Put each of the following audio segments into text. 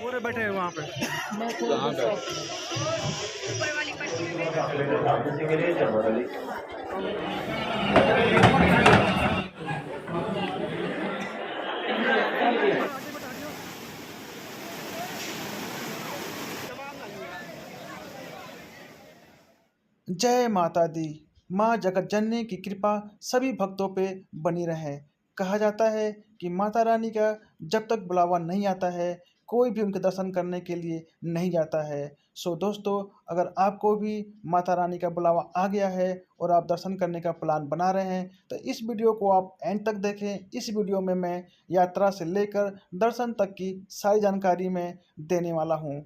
पूरे बैठे हैं वहाँ पे। जय माता दी। माँ जगत जननी की कृपा सभी भक्तों पे बनी रहे। कहा जाता है कि माता रानी का जब तक बुलावा नहीं आता है, कोई भी उनके दर्शन करने के लिए नहीं जाता है। सो दोस्तों, अगर आपको भी माता रानी का बुलावा आ गया है और आप दर्शन करने का प्लान बना रहे हैं, तो इस वीडियो को आप एंड तक देखें। इस वीडियो में मैं यात्रा से लेकर दर्शन तक की सारी जानकारी मैं देने वाला हूँ।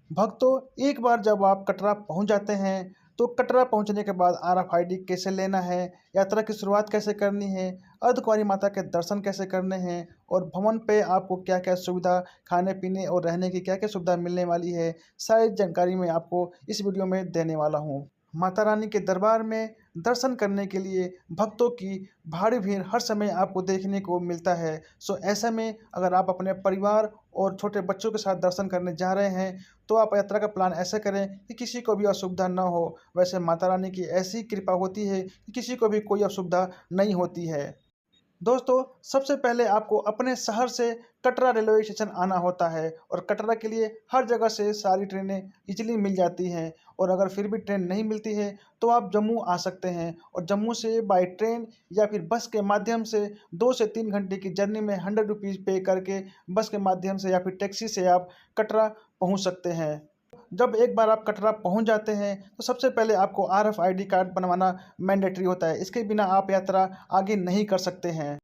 भक्तों, एक बार जब आप कटरा पहुँच जाते हैं, तो कटरा पहुंचने के बाद आरएफआईडी कैसे लेना है, यात्रा की शुरुआत कैसे करनी है, अर्धकुंवारी माता के दर्शन कैसे करने हैं और भवन पे आपको क्या क्या सुविधा, खाने पीने और रहने की क्या क्या सुविधा मिलने वाली है, सारी जानकारी मैं आपको इस वीडियो में देने वाला हूँ। माता रानी के दरबार में दर्शन करने के लिए भक्तों की भारी भीड़ हर समय आपको देखने को मिलता है। सो ऐसे में अगर आप अपने परिवार और छोटे बच्चों के साथ दर्शन करने जा रहे हैं, तो आप यात्रा का प्लान ऐसे करें कि किसी को भी असुविधा ना हो। वैसे माता रानी की ऐसी कृपा होती है कि किसी को भी कोई असुविधा नहीं होती है। दोस्तों, सबसे पहले आपको अपने शहर से कटरा रेलवे स्टेशन आना होता है और कटरा के लिए हर जगह से सारी ट्रेनें इजीली मिल जाती हैं। और अगर फिर भी ट्रेन नहीं मिलती है, तो आप जम्मू आ सकते हैं और जम्मू से बाय ट्रेन या फिर बस के माध्यम से 2 से 3 घंटे की जर्नी में 100 रुपीज़ पे करके बस के माध्यम से या फिर टैक्सी से आप कटरा पहुंच सकते हैं। जब एक बार आप कटरा पहुंच जाते हैं, तो सबसे पहले आपको आरएफआईडी कार्ड बनवाना मैंडेटरी होता है। इसके बिना आप यात्रा आगे नहीं कर सकते हैं।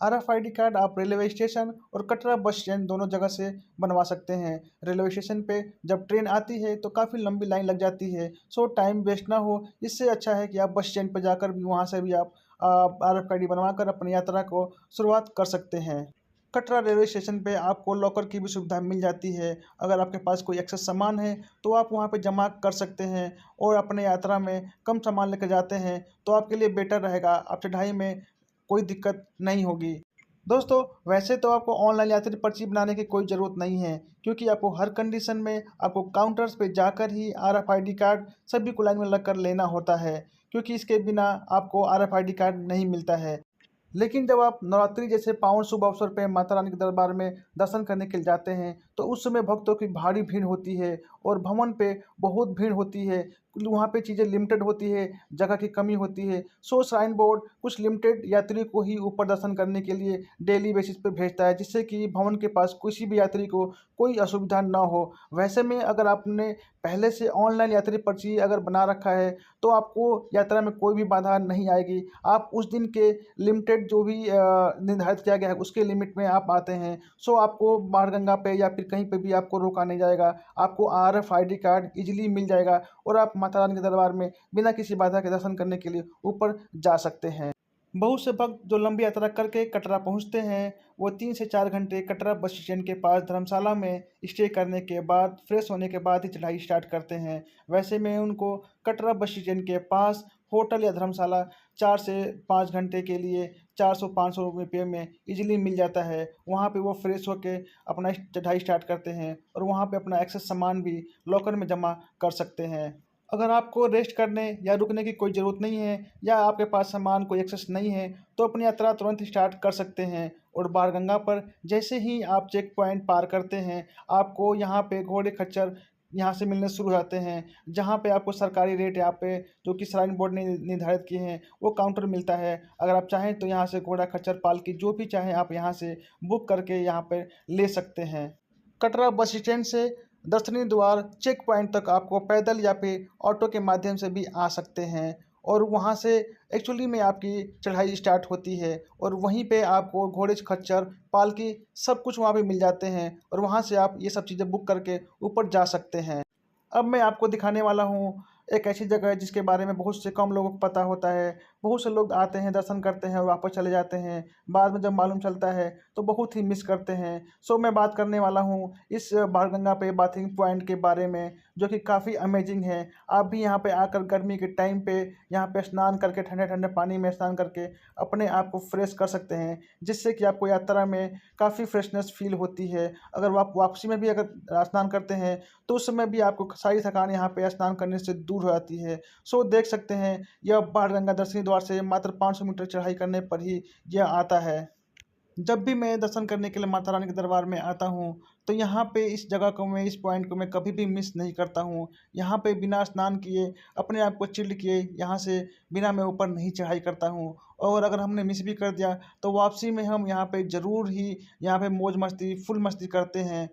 आरएफआईडी कार्ड आप रेलवे स्टेशन और कटरा बस स्टैंड दोनों जगह से बनवा सकते हैं। रेलवे स्टेशन पे जब ट्रेन आती है तो काफ़ी लंबी लाइन लग जाती है, सो टाइम वेस्ट ना हो, इससे अच्छा है कि आप बस स्टैंड पर जाकर भी वहाँ से भी आप आरएफआईडी बनवा कर अपनी यात्रा को शुरुआत कर सकते हैं। कटरा रेलवे स्टेशन पे आपको लॉकर की भी सुविधा मिल जाती है। अगर आपके पास कोई एक्सेस सामान है, तो आप वहाँ पे जमा कर सकते हैं और अपने यात्रा में कम सामान लेकर जाते हैं, तो आपके लिए बेटर रहेगा। आप चढ़ाई में कोई दिक्कत नहीं होगी। दोस्तों, वैसे तो आपको ऑनलाइन यात्री पर्ची बनाने की कोई ज़रूरत नहीं है, क्योंकि आपको हर कंडीशन में आपको काउंटर्स पे जाकर ही आरएफआईडी कार्ड सभी को लाइन में लगकर लेना होता है, क्योंकि इसके बिना आपको आरएफआईडी कार्ड नहीं मिलता है। लेकिन जब आप नवरात्रि जैसे पावन शुभ अवसर पे माता रानी के दरबार में दर्शन करने के लिए जाते हैं, तो उस समय भक्तों की भारी भीड़ होती है और भवन पे बहुत भीड़ होती है। वहाँ पे चीज़ें लिमिटेड होती है, जगह की कमी होती है। सो श्राइन बोर्ड कुछ लिमिटेड यात्री को ही ऊपर दर्शन करने के लिए डेली बेसिस पे भेजता है, जिससे कि भवन के पास किसी भी यात्री को कोई असुविधा ना हो। वैसे में अगर आपने पहले से ऑनलाइन यात्री पर्ची अगर बना रखा है, तो आपको यात्रा में कोई भी बाधा नहीं आएगी। आप उस दिन के लिमिटेड जो भी निर्धारित किया गया है, उसके लिमिट में आप आते हैं। सो आपको बाणगंगा पे या फिर कहीं पे भी आपको रोका नहीं जाएगा। आपको आरएफआईडी कार्ड ईज़िली मिल जाएगा और आप माता रानी के दरबार में बिना किसी बाधा के दर्शन करने के लिए ऊपर जा सकते हैं। बहुत से भक्त जो लंबी यात्रा करके कटरा पहुंचते हैं, वो 3 से 4 घंटे कटरा बस स्टैंड के पास धर्मशाला में स्टे करने के बाद फ्रेश होने के बाद ही चढ़ाई स्टार्ट करते हैं। वैसे में उनको कटरा बस स्टैंड के पास होटल या धर्मशाला 4 से 5 घंटे के लिए 400-500 रुपये में इजीली मिल जाता है। वहाँ पे वो फ्रेश होके अपना चढ़ाई स्टार्ट करते हैं और वहाँ पे अपना एक्सेस सामान भी लॉकर में जमा कर सकते हैं। अगर आपको रेस्ट करने या रुकने की कोई ज़रूरत नहीं है या आपके पास सामान कोई एक्सेस नहीं है, तो अपनी यात्रा तुरंत स्टार्ट कर सकते हैं। और बाणगंगा पर जैसे ही आप चेक पॉइंट पार करते हैं, आपको यहाँ पे घोड़े खच्चर यहाँ से मिलने शुरू हो जाते हैं, जहाँ पे आपको सरकारी रेट यहाँ पे जो कि श्राइन बोर्ड ने निर्धारित किए हैं, वो काउंटर मिलता है। अगर आप चाहें तो यहाँ से घोड़ा खच्चर पालकी जो भी चाहें आप यहाँ से बुक करके यहाँ पर ले सकते हैं। कटरा बस स्टैंड से दर्शनी द्वार चेक पॉइंट तक आपको पैदल या फिर ऑटो के माध्यम से भी आ सकते हैं और वहाँ से एक्चुअली में आपकी चढ़ाई स्टार्ट होती है और वहीं पे आपको घोड़े खच्चर पालकी सब कुछ वहाँ पे मिल जाते हैं और वहाँ से आप ये सब चीज़ें बुक करके ऊपर जा सकते हैं। अब मैं आपको दिखाने वाला हूँ एक ऐसी जगह है जिसके बारे में बहुत से कम लोगों को पता होता है। बहुत से लोग आते हैं, दर्शन करते हैं और वापस चले जाते हैं। बाद में जब मालूम चलता है तो बहुत ही मिस करते हैं। सो मैं बात करने वाला हूँ इस बाणगंगा पे बाथिंग पॉइंट के बारे में, जो कि काफ़ी अमेजिंग है। आप भी यहाँ पे आकर गर्मी के टाइम पे यहाँ पे स्नान करके, ठंडे-ठंडे पानी में स्नान करके अपने आप को फ्रेश कर सकते हैं, जिससे कि आपको यात्रा में काफ़ी फ्रेशनेस फ़ील होती है। अगर आप वापसी में भी अगर स्नान करते हैं, तो उस समय भी आपको सारी थकान यहाँ पे स्नान करने से दूर हो जाती है। सो देख सकते हैं, यह बाणगंगा दर्शनी द्वार से मात्र 500 मीटर चढ़ाई करने पर ही यह आता है। जब भी मैं दर्शन करने के लिए माता रानी के दरबार में आता हूँ, तो यहाँ पे इस जगह को मैं, इस पॉइंट को मैं कभी भी मिस नहीं करता हूँ। यहाँ पे बिना स्नान किए, अपने आप को चिल्ड किए, यहाँ से बिना मैं ऊपर नहीं चढ़ाई करता हूँ। और अगर हमने मिस भी कर दिया, तो वापसी में हम यहाँ पे ज़रूर ही यहाँ पे मौज मस्ती, फुल मस्ती करते हैं।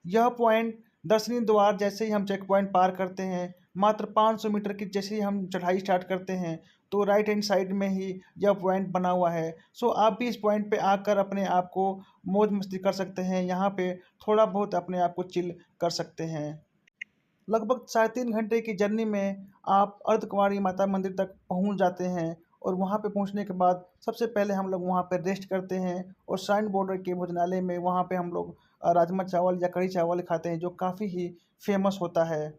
यह पॉइंट दर्शनी द्वार जैसे ही हम चेक पॉइंट पार करते हैं, मात्र 500 मीटर की जैसे ही हम चढ़ाई स्टार्ट करते हैं, तो राइट हैंड साइड में ही यह पॉइंट बना हुआ है। सो आप भी इस पॉइंट पे आकर अपने आप को मौज मस्ती कर सकते हैं, यहाँ पे थोड़ा बहुत अपने आप को चिल कर सकते हैं। लगभग साढ़े 3 घंटे की जर्नी में आप अर्धकुंवारी माता मंदिर तक पहुंच जाते हैं, और वहां पे पहुंचने के बाद सबसे पहले हम लोग वहां पे रेस्ट करते हैं, और श्राइन बॉर्डर के भोजनालय में वहां पे हम लोग राजमा चावल या कढ़ी चावल खाते हैं, जो काफ़ी ही फेमस होता है।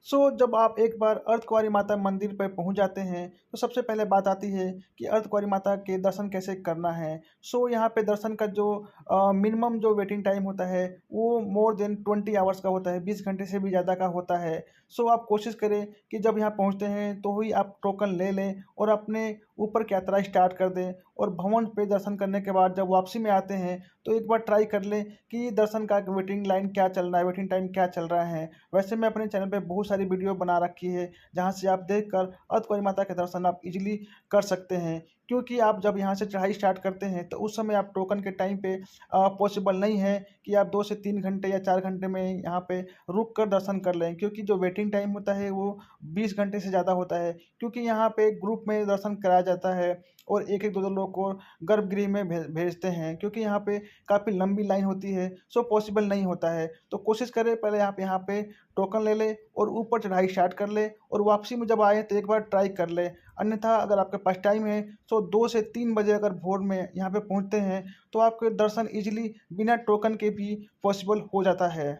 सो जब आप एक बार अर्धकुंवारी माता मंदिर पर पहुंच जाते हैं, तो सबसे पहले बात आती है कि अर्धकुंवारी माता के दर्शन कैसे करना है। सो यहाँ पे दर्शन का जो मिनिमम जो वेटिंग टाइम होता है, वो मोर देन 20 आवर्स का होता है, 20 घंटे से भी ज़्यादा का होता है। सो आप कोशिश करें कि जब यहाँ पहुँचते हैं तो ही आप टोकन ले लें और अपने ऊपर की यात्रा स्टार्ट कर दें। और भवन पे दर्शन करने के बाद जब वापसी में आते हैं, तो एक बार ट्राई कर लें कि दर्शन का वेटिंग लाइन क्या चल रहा है, वेटिंग टाइम क्या चल रहा है। वैसे मैं अपने चैनल पे बहुत सारी वीडियो बना रखी है, जहाँ से आप देखकर अर्धकुंवारी माता के दर्शन आप इजीली कर सकते हैं। क्योंकि आप जब यहाँ से चढ़ाई स्टार्ट करते हैं, तो उस समय आप टोकन के टाइम पे पॉसिबल नहीं है कि आप 2 से 3 घंटे या 4 घंटे में यहाँ पे रुक कर दर्शन कर लें, क्योंकि जो वेटिंग टाइम होता है वो 20 घंटे से ज़्यादा होता है। क्योंकि यहाँ पे ग्रुप में दर्शन कराया जाता है, और एक-एक, दो-दो लोग को गर्भगृह में भेजते हैं, क्योंकि यहाँ पे काफ़ी लंबी लाइन होती है, सो पॉसिबल नहीं होता है। तो कोशिश करें पहले आप यहाँ पे टोकन ले लें और ऊपर चढ़ाई स्टार्ट कर लें, और वापसी में जब आएँ तो एक बार ट्राई कर लें। अन्यथा अगर आपके पास टाइम है, तो 2 से 3 बजे अगर भोर में यहाँ पे पहुँचते हैं, तो आपके दर्शन ईज़िली बिना टोकन के भी पॉसिबल हो जाता है।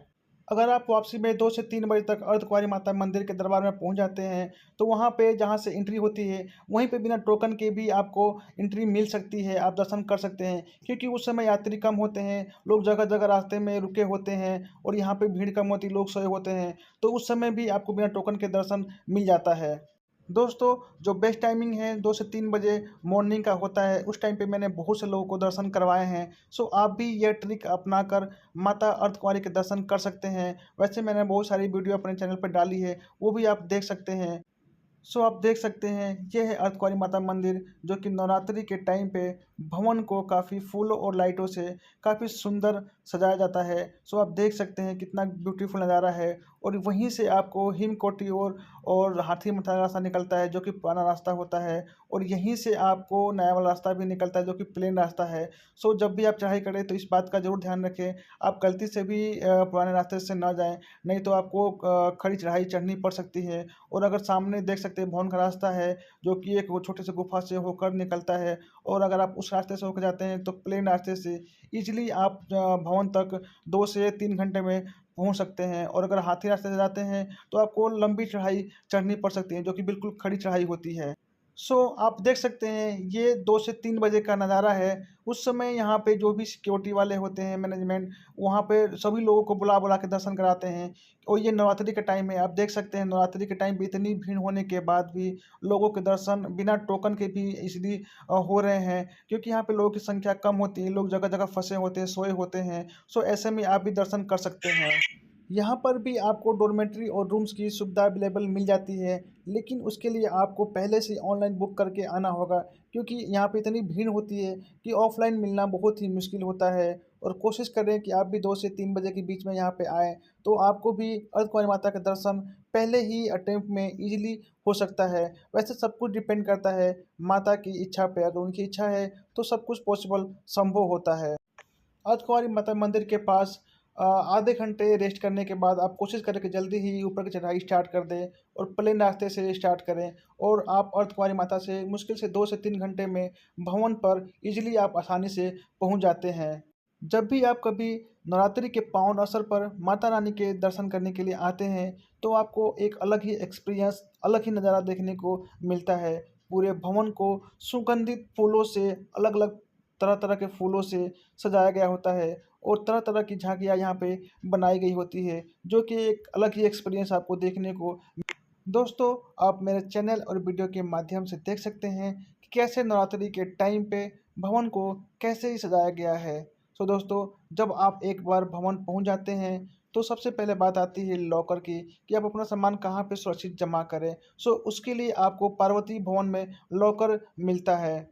अगर आप वापसी में 2 से 3 बजे तक अर्धकुंवारी माता मंदिर के दरबार में पहुंच जाते हैं, तो वहां पे जहां से एंट्री होती है, वहीं पे बिना टोकन के भी आपको एंट्री मिल सकती है, आप दर्शन कर सकते हैं। क्योंकि उस समय यात्री कम होते हैं, लोग जगह जगह रास्ते में रुके होते हैं, और यहाँ पे भीड़ कम होती है, लोग सोए होते हैं, तो उस समय भी आपको बिना टोकन के दर्शन मिल जाता है। दोस्तों, जो बेस्ट टाइमिंग है 2 से 3 बजे मॉर्निंग का होता है, उस टाइम पे मैंने बहुत से लोगों को दर्शन करवाए हैं। सो आप भी यह ट्रिक अपनाकर माता अर्धकुंवारी के दर्शन कर सकते हैं। वैसे मैंने बहुत सारी वीडियो अपने चैनल पर डाली है, वो भी आप देख सकते हैं। सो आप देख सकते हैं, ये है अर्धकुंवारी माता मंदिर, जो कि नवरात्रि के टाइम पे भवन को काफ़ी फूलों और लाइटों से काफ़ी सुंदर सजाया जाता है। सो आप देख सकते हैं कितना ब्यूटीफुल नज़ारा है। और वहीं से आपको हिमकोटी और हाथी मथा का रास्ता निकलता है, जो कि पुराना रास्ता होता है, और यहीं से आपको नया वाला रास्ता भी निकलता है, जो कि प्लेन रास्ता है। सो जब भी आप चढ़ाई करें तो इस बात का ज़रूर ध्यान रखें, आप गलती से भी पुराने रास्ते से ना जाएं, नहीं तो आपको खड़ी चढ़ाई चढ़नी पड़ सकती है। और अगर सामने देख सकते हैं भवन का रास्ता है, जो कि एक वो छोटे से गुफा से होकर निकलता है, और अगर आप उस रास्ते से होकर जाते हैं, तो प्लेन रास्ते से ईज़िली आप भवन तक 2 से 3 घंटे में पहुँच सकते हैं। और अगर हाथी रास्ते से जाते हैं, तो आपको लंबी चढ़ाई चढ़नी पड़ सकती है, जो कि बिल्कुल खड़ी चढ़ाई होती है। सो आप देख सकते हैं, ये 2 से 3 बजे का नज़ारा है। उस समय यहाँ पे जो भी सिक्योरिटी वाले होते हैं, मैनेजमेंट, वहाँ पे सभी लोगों को बुला-बुला के दर्शन कराते हैं। और ये नवरात्रि का टाइम है, आप देख सकते हैं नवरात्रि के टाइम पे इतनी भीड़ होने के बाद भी लोगों के दर्शन बिना टोकन के भी ईज़िली हो रहे हैं। क्योंकि यहाँ पे लोगों की संख्या कम होती है, लोग जगह-जगह फँसे होते हैं, सोए होते हैं। सो ऐसे में आप भी दर्शन कर सकते हैं। यहाँ पर भी आपको डॉर्मेट्री और रूम्स की सुविधा अवेलेबल मिल जाती है, लेकिन उसके लिए आपको पहले से ऑनलाइन बुक करके आना होगा, क्योंकि यहाँ पे इतनी भीड़ होती है कि ऑफ़लाइन मिलना बहुत ही मुश्किल होता है। और कोशिश करें कि आप भी 2 से 3 बजे के बीच में यहाँ पे आएँ, तो आपको भी अर्धकुँवारी माता का दर्शन पहले ही अटेम्प्ट में ईज़िली हो सकता है। वैसे सब कुछ डिपेंड करता है माता की इच्छा पे, अगर उनकी इच्छा है, तो सब कुछ पॉसिबल संभव होता है। अर्धकुँवारी माता मंदिर के पास आधे घंटे रेस्ट करने के बाद आप कोशिश करें कि जल्दी ही ऊपर की चढ़ाई स्टार्ट कर दें और प्लेन रास्ते से स्टार्ट करें और आप अर्धकुंवारी माता से मुश्किल से 2 से 3 घंटे में भवन पर ईज़िली आप आसानी से पहुँच जाते हैं। जब भी आप कभी नवरात्रि के पावन अवसर पर माता रानी के दर्शन करने के लिए आते हैं, तो आपको एक अलग ही एक्सपीरियंस, अलग ही नज़ारा देखने को मिलता है। पूरे भवन को सुगंधित फूलों से, अलग-अलग तरह-तरह के फूलों से सजाया गया होता है और तरह-तरह की झाँकियाँ यहाँ पे बनाई गई होती है, जो कि एक अलग ही एक्सपीरियंस आपको देखने को। दोस्तों, आप मेरे चैनल और वीडियो के माध्यम से देख सकते हैं कि कैसे नवरात्रि के टाइम पे भवन को कैसे ही सजाया गया है। सो दोस्तों, जब आप एक बार भवन पहुंच जाते हैं, तो सबसे पहले बात आती है लॉकर की कि आप अपना सामान कहाँ पे सुरक्षित जमा करें। सो उसके लिए आपको पार्वती भवन में लॉकर मिलता है।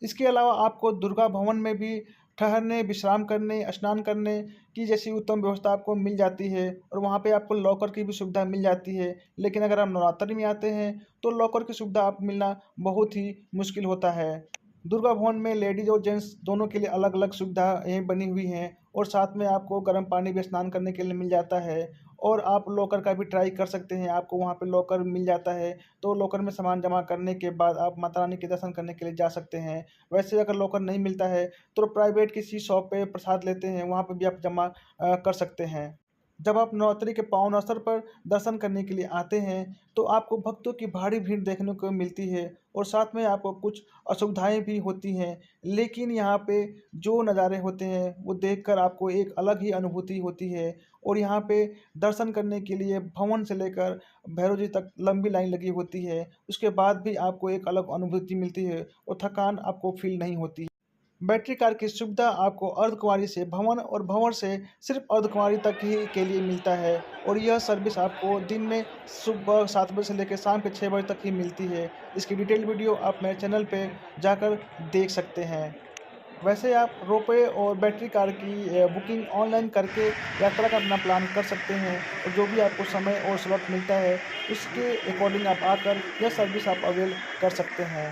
इसके अलावा आपको दुर्गा भवन में भी ठहरने, विश्राम करने, स्नान करने की जैसी उत्तम व्यवस्था आपको मिल जाती है और वहाँ पे आपको लॉकर की भी सुविधा मिल जाती है। लेकिन अगर आप नवरात्रि में आते हैं, तो लॉकर की सुविधा आप मिलना बहुत ही मुश्किल होता है। दुर्गा भवन में लेडीज़ और जेंट्स दोनों के लिए अलग-अलग सुविधाएँ बनी हुई हैं और साथ में आपको गर्म पानी में स्नान करने के लिए मिल जाता है और आप लॉकर का भी ट्राई कर सकते हैं। आपको वहाँ पे लॉकर मिल जाता है, तो लॉकर में सामान जमा करने के बाद आप माता रानी के दर्शन करने के लिए जा सकते हैं। वैसे अगर लॉकर नहीं मिलता है, तो प्राइवेट किसी शॉप पे प्रसाद लेते हैं, वहाँ पे भी आप जमा कर सकते हैं। जब आप नवरात्रि के पावन अवसर पर दर्शन करने के लिए आते हैं, तो आपको भक्तों की भारी भीड़ देखने को मिलती है और साथ में आपको कुछ असुविधाएँ भी होती हैं। लेकिन यहाँ पे जो नज़ारे होते हैं, वो देखकर आपको एक अलग ही अनुभूति होती है और यहाँ पे दर्शन करने के लिए भवन से लेकर भैरव जी तक लंबी लाइन लगी होती है। उसके बाद भी आपको एक अलग अनुभूति मिलती है और थकान आपको फ़ील नहीं होती। बैटरी कार की सुविधा आपको अर्धकुंवारी से भवन और भंवर से सिर्फ अर्धकुंवारी तक ही के लिए मिलता है और यह सर्विस आपको दिन में सुबह 7 बजे से लेकर शाम के 6 बजे तक ही मिलती है। इसकी डिटेल वीडियो आप मेरे चैनल पे जाकर देख सकते हैं। वैसे आप रोपवे और बैटरी कार की बुकिंग ऑनलाइन करके यात्रा का अपना प्लान कर सकते हैं और जो भी आपको समय और स्लॉट मिलता है, उसके अकॉर्डिंग आप आकर यह सर्विस आप अवेल कर सकते हैं।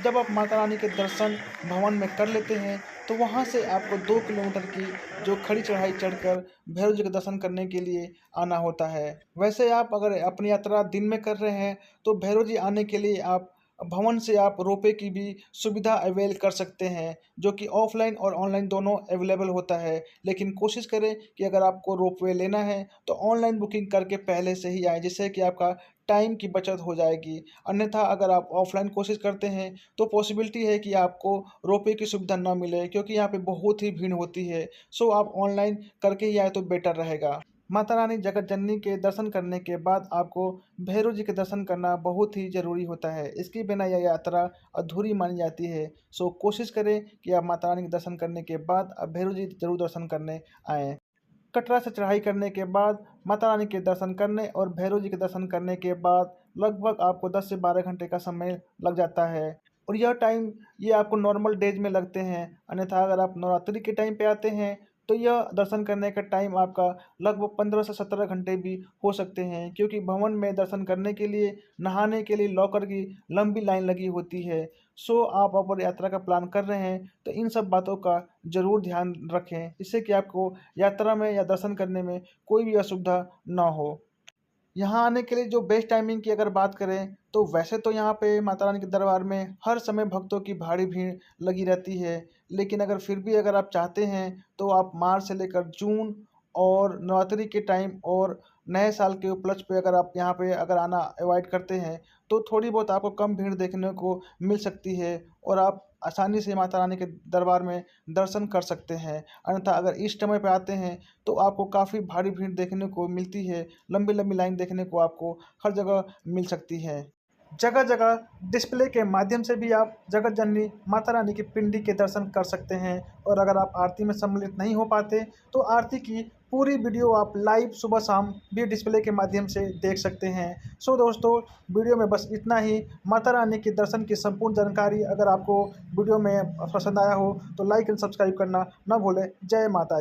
जब आप माता रानी के दर्शन भवन में कर लेते हैं, तो वहाँ से आपको 2 किलोमीटर की जो खड़ी चढ़ाई चढ़कर भैरव जी के दर्शन करने के लिए आना होता है। वैसे आप अगर अपनी यात्रा दिन में कर रहे हैं, तो भैरव जी आने के लिए आप भवन से आप रोपवे की भी सुविधा अवेल कर सकते हैं, जो कि ऑफ़लाइन और ऑनलाइन दोनों अवेलेबल होता है। लेकिन कोशिश करें कि अगर आपको रोपवे लेना है, तो ऑनलाइन बुकिंग करके पहले से ही आएँ, जिससे कि आपका टाइम की बचत हो जाएगी। अन्यथा अगर आप ऑफ़लाइन कोशिश करते हैं, तो पॉसिबिलिटी है कि आपको रोपवे की सुविधा ना मिले, क्योंकि यहाँ पे बहुत ही भीड़ होती है। सो आप ऑनलाइन करके ही आएँ तो बेटर रहेगा। माता रानी जगत जननी के दर्शन करने के बाद आपको भैरव जी के दर्शन करना बहुत ही ज़रूरी होता है। इसके बिना यह यात्रा अधूरी मानी जाती है। सो कोशिश करें कि आप माता रानी के दर्शन करने के बाद आप भैरव जी ज़रूर दर्शन करने आएँ। कटरा से चढ़ाई करने के बाद माता रानी के दर्शन करने और भैरव जी के दर्शन करने के बाद लगभग आपको 10 से 12 घंटे का समय लग जाता है और यह टाइम ये आपको नॉर्मल डेज में लगते हैं। अन्यथा अगर आप नवरात्रि के टाइम पे आते हैं, तो यह दर्शन करने का टाइम आपका लगभग 15 से 17 घंटे भी हो सकते हैं, क्योंकि भवन में दर्शन करने के लिए, नहाने के लिए लॉकर की लंबी लाइन लगी होती है। सो आप अगर यात्रा का प्लान कर रहे हैं, तो इन सब बातों का ज़रूर ध्यान रखें, जिससे कि आपको यात्रा में या दर्शन करने में कोई भी असुविधा ना हो। यहाँ आने के लिए जो बेस्ट टाइमिंग की अगर बात करें, तो वैसे तो यहाँ पे माता रानी के दरबार में हर समय भक्तों की भारी भीड़ लगी रहती है। लेकिन अगर फिर भी अगर आप चाहते हैं, तो आप मार्च से लेकर जून और नवरात्रि के टाइम और नए साल के उपलक्ष्य पे अगर आप यहाँ पे अगर आना अवॉइड करते हैं, तो थोड़ी बहुत आपको कम भीड़ देखने को मिल सकती है और आप आसानी से माता रानी के दरबार में दर्शन कर सकते हैं। अन्यथा अगर इस समय पे आते हैं, तो आपको काफ़ी भारी भीड़ देखने को मिलती है, लंबी-लंबी लाइन देखने को आपको हर जगह मिल सकती है। जगह-जगह डिस्प्ले के माध्यम से भी आप जगत जननी माता रानी की पिंडी के दर्शन कर सकते हैं और अगर आप आरती में सम्मिलित नहीं हो पाते, तो आरती की पूरी वीडियो आप लाइव सुबह-शाम भी डिस्प्ले के माध्यम से देख सकते हैं। सो दोस्तों, वीडियो में बस इतना ही। माता रानी के दर्शन की संपूर्ण जानकारी अगर आपको वीडियो में पसंद आया हो, तो लाइक एंड सब्सक्राइब करना ना भूलें। जय माता दी।